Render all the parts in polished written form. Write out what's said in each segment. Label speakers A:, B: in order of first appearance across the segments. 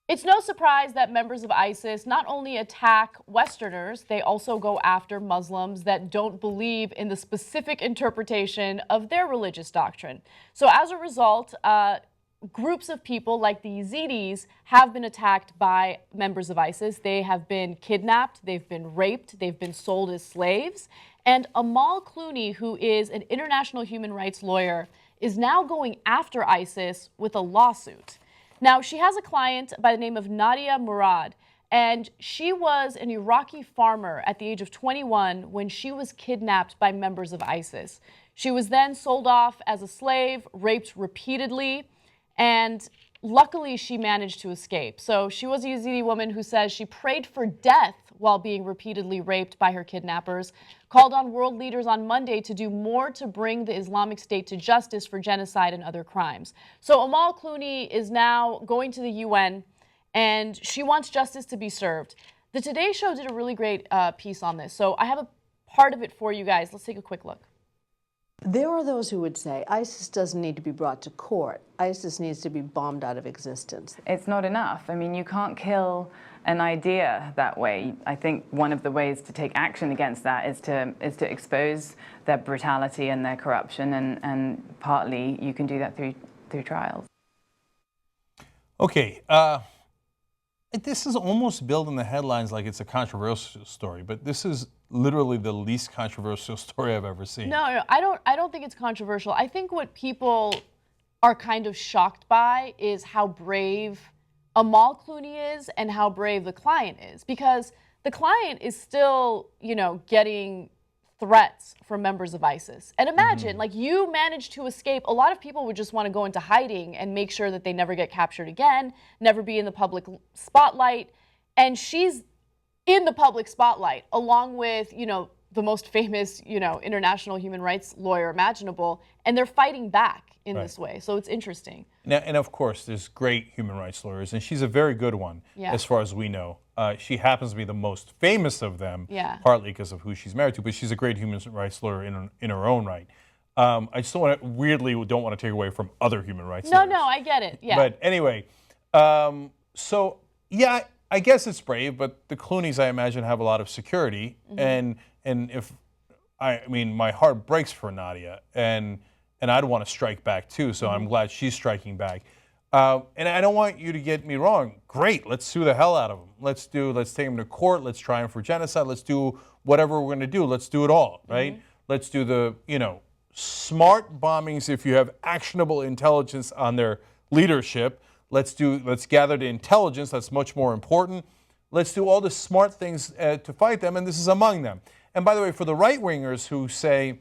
A: It's no surprise that members of ISIS not only attack Westerners, they also go after Muslims that don't believe in the specific interpretation of their religious doctrine. So as a result, groups of people like the Yazidis have been attacked by members of ISIS. They have been kidnapped, they've been raped, they've been sold as slaves. And Amal Clooney, who is an international human rights lawyer, is now going after ISIS with a lawsuit. Now, she has a client by the name of Nadia Murad, and she was an Iraqi farmer at the age of 21 when she was kidnapped by members of ISIS. She was then sold off as a slave, raped repeatedly, and luckily she managed to escape. So she was a Yazidi woman who says she prayed for death while being repeatedly raped by her kidnappers, called on world leaders on Monday to do more to bring the Islamic State to justice for genocide and other crimes. So Amal Clooney is now going to the UN, and she wants justice to be served. The Today Show did a really great piece on this, so I have a part of it for you guys. Let's take a quick look.
B: There are those who would say ISIS doesn't need to be brought to court. ISIS needs to be bombed out of existence.
C: It's not enough. I mean, you can't kill an idea that way. I think one of the ways to take action against that is to expose their brutality and their corruption, and partly you can do that through trials.
D: Okay, this is almost billed in the headlines like it's a controversial story, but this is literally the least controversial story I've ever seen.
A: No, I don't think it's controversial. I think what people are kind of shocked by is how brave Amal Clooney is and how brave the client is, because the client is still, getting threats from members of ISIS. And imagine, like, you managed to escape. A lot of people would just want to go into hiding and make sure that they never get captured again, never be in the public spotlight. And she's in the public spotlight, along with, the most famous, international human rights lawyer imaginable, and they're fighting back in this way. So it's interesting.
D: Now, and of course, there's great human rights lawyers, and she's a very good one, as far as we know. She happens to be the most famous of them, partly because of who she's married to, but she's a great human rights lawyer in her own right. I just don't want to take away from other human rights lawyers.
A: No, I get it. Yeah.
D: But anyway, so yeah, I guess it's brave, but the Clooneys, I imagine, have a lot of security, and if my heart breaks for Nadia, and I'd want to strike back too. So I'm glad she's striking back. And I don't want you to get me wrong. Great, let's sue the hell out of them. Let's take them to court. Let's try them for genocide. Let's do whatever we're going to do. Let's do it all, right? Let's do the smart bombings if you have actionable intelligence on their leadership. Let's gather the intelligence. That's much more important. Let's do all the smart things to fight them, and this is among them. And by the way, for the right-wingers who say,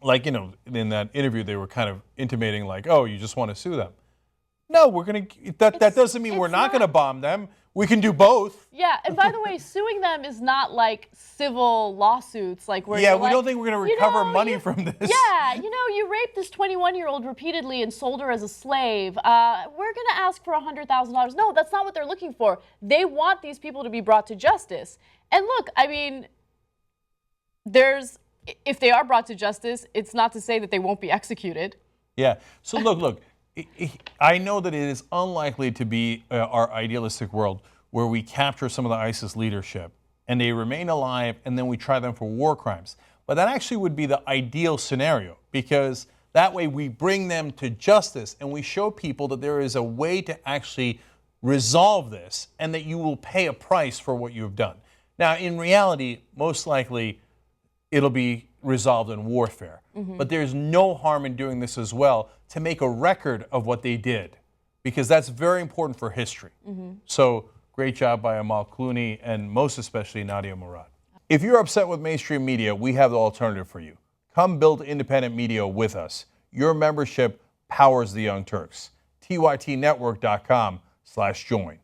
D: like, in that interview, they were kind of intimating like, oh, you just want to sue them. No, that doesn't mean we're not going to bomb them. We can do both.
A: Yeah, and by the way, suing them is not like civil lawsuits, like where
D: we don't think we're going to recover money from this.
A: Yeah, you raped this 21-year-old repeatedly and sold her as a slave. We're going to ask for $100,000. No, that's not what they're looking for. They want these people to be brought to justice. And look, I mean, if they are brought to justice, it's not to say that they won't be executed.
D: Yeah. So look. I know that it is unlikely to be our idealistic world where we capture some of the ISIS leadership and they remain alive and then we try them for war crimes. But that actually would be the ideal scenario, because that way we bring them to justice and we show people that there is a way to actually resolve this and that you will pay a price for what you have done. Now, in reality, most likely it'll be resolved in warfare. But there's no harm in doing this as well, to make a record of what they did, because that's very important for history. So great job by Amal Clooney, and most especially Nadia Murad. If you're upset with mainstream media, we have the alternative for you. Come build independent media with us. Your membership powers the Young Turks. tytnetwork.com/join.